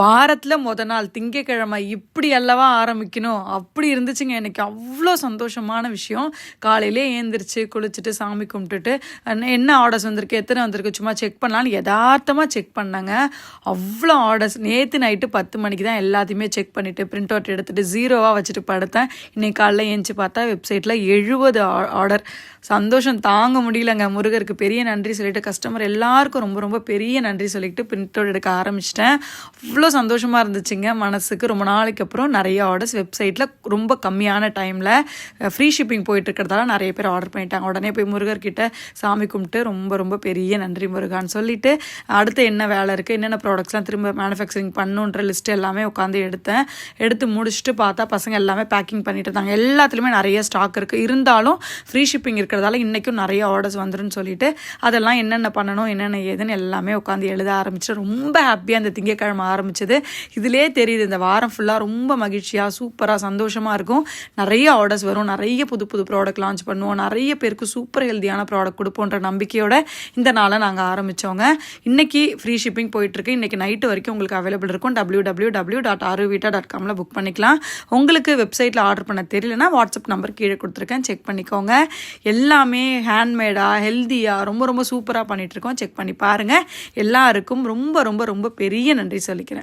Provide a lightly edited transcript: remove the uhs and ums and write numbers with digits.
வாரத்தில் நாள் திங்கக்கிழமை இப்படி அல்லவா ஆரம்பிக்கணும் அப்படி இருந்துச்சுங்க. எனக்கு அவ்வளோ சந்தோஷமான விஷயம். காலையிலே ஏந்திரிச்சு குளிச்சுட்டு சாமி கும்பிட்டுட்டு என்ன ஆர்டர்ஸ் வந்திருக்கு, எத்தனை வந்திருக்கு சும்மா செக் பண்ணலான்னு யதார்த்தமாக செக் பண்ணாங்க. அவ்வளோ ஆர்டர்ஸ். நேற்று நைட்டு 10 மணிக்கு தான் எல்லாத்தையுமே செக் பண்ணிவிட்டு பிரிண்ட் அவுட் எடுத்துகிட்டு 0வா வச்சுட்டு படுத்தேன். இன்றைக்கி காலையில் ஏஞ்சி பார்த்தா வெப்சைட்டில் 70 ஆர்டர். சந்தோஷம் தாங்க முடியலங்க. முருகருக்கு பெரிய நன்றி சொல்லிட்டு கஸ்டமர் எல்லாருக்கும் ரொம்ப ரொம்ப பெரிய நன்றி சொல்லிட்டு பிரிண்ட் அவுட் எடுக்க ஆரம்பிச்சிட்டேன். அவ்வளோ சந்தோஷமாக இருந்துச்சுங்க மனசுக்கு. ரொம்ப நாளைக்கு அப்புறம் நிறைய ஆர்டர்ஸ் வெப்சைட்டில் ரொம்ப கம்மியான டைமில் ஃப்ரீ ஷிப்பிங் போயிட்டு இருக்கிறதால நிறைய பேர் ஆர்டர் பண்ணிட்டாங்க. உடனே போய் முருகர்கிட்ட சாமி கும்பிட்டு ரொம்ப ரொம்ப பெரிய நன்றி முருகான்னு சொல்லிவிட்டு அடுத்து என்ன வேலை இருக்குது, என்னென்ன ப்ராடக்ட்ஸ்லாம் திரும்ப மேனுஃபேக்சரிங் பண்ணுன்ற லிஸ்ட்டு எல்லாமே உட்காந்து எடுத்து முடிச்சுட்டு பார்த்தா பசங்க எல்லாமே பேக்கிங் பண்ணிட்டு இருந்தாங்க. எல்லாத்துலேயுமே நிறைய ஸ்டாக் இருக்குது. இருந்தாலும் ஃப்ரீ ஷிப்பிங் இருக்கிறதால இன்றைக்கும் நிறைய ஆர்டர்ஸ் வந்துருன்னு சொல்லிட்டு அதெல்லாம் என்னென்ன பண்ணணும் என்னென்ன ஏதுன்னு எல்லாமே உட்காந்து எழுத ஆரம்பிச்சுட்டு ரொம்ப ஹாப்பியாக அந்த திங்கக்கிழமை ஆரம்பிச்சது. இதிலே தெரியுது இந்த வாரம் ஃபுல்லாக ரொம்ப மகிழ்ச்சியாக சூப்பராக சந்தோஷமாக இருக்கும். நிறைய ஆர்டர்ஸ் வரும், நிறைய புது புது ப்ராடக்ட் லான்ச் பண்ணுவோம், நிறைய பேருக்கு சூப்பர் ஹெல்த்தியான ப்ராடக்ட் கொடுப்போன்ற நம்பிக்கையோட இந்த நாளை நாங்கள் ஆரம்பித்தோங்க. இன்றைக்கி ஃப்ரீ ஷிப்பிங் போயிட்டுருக்கு. இன்றைக்கி நைட்டு வரைக்கும் உங்களுக்கு அவைலபிள் இருக்கும். www.aruvita.com புக் பண்ணிக்கலாம். உங்களுக்கு வெப்சைட்டில் ஆர்டர் பண்ண தெரியலனா வாட்ஸ்அப் நம்பர் கீழே கொடுத்துருக்கேன், செக் பண்ணிக்கோங்க. எல்லாமே ஹேண்ட்மேடாக ஹெல்த்தியாக ரொம்ப ரொம்ப சூப்பராக பண்ணிகிட்ருக்கோம். செக் பண்ணி பாருங்கள். எல்லாருக்கும் ரொம்ப ரொம்ப ரொம்ப பெரிய நன்றி சொல்லிக்கிறேன்.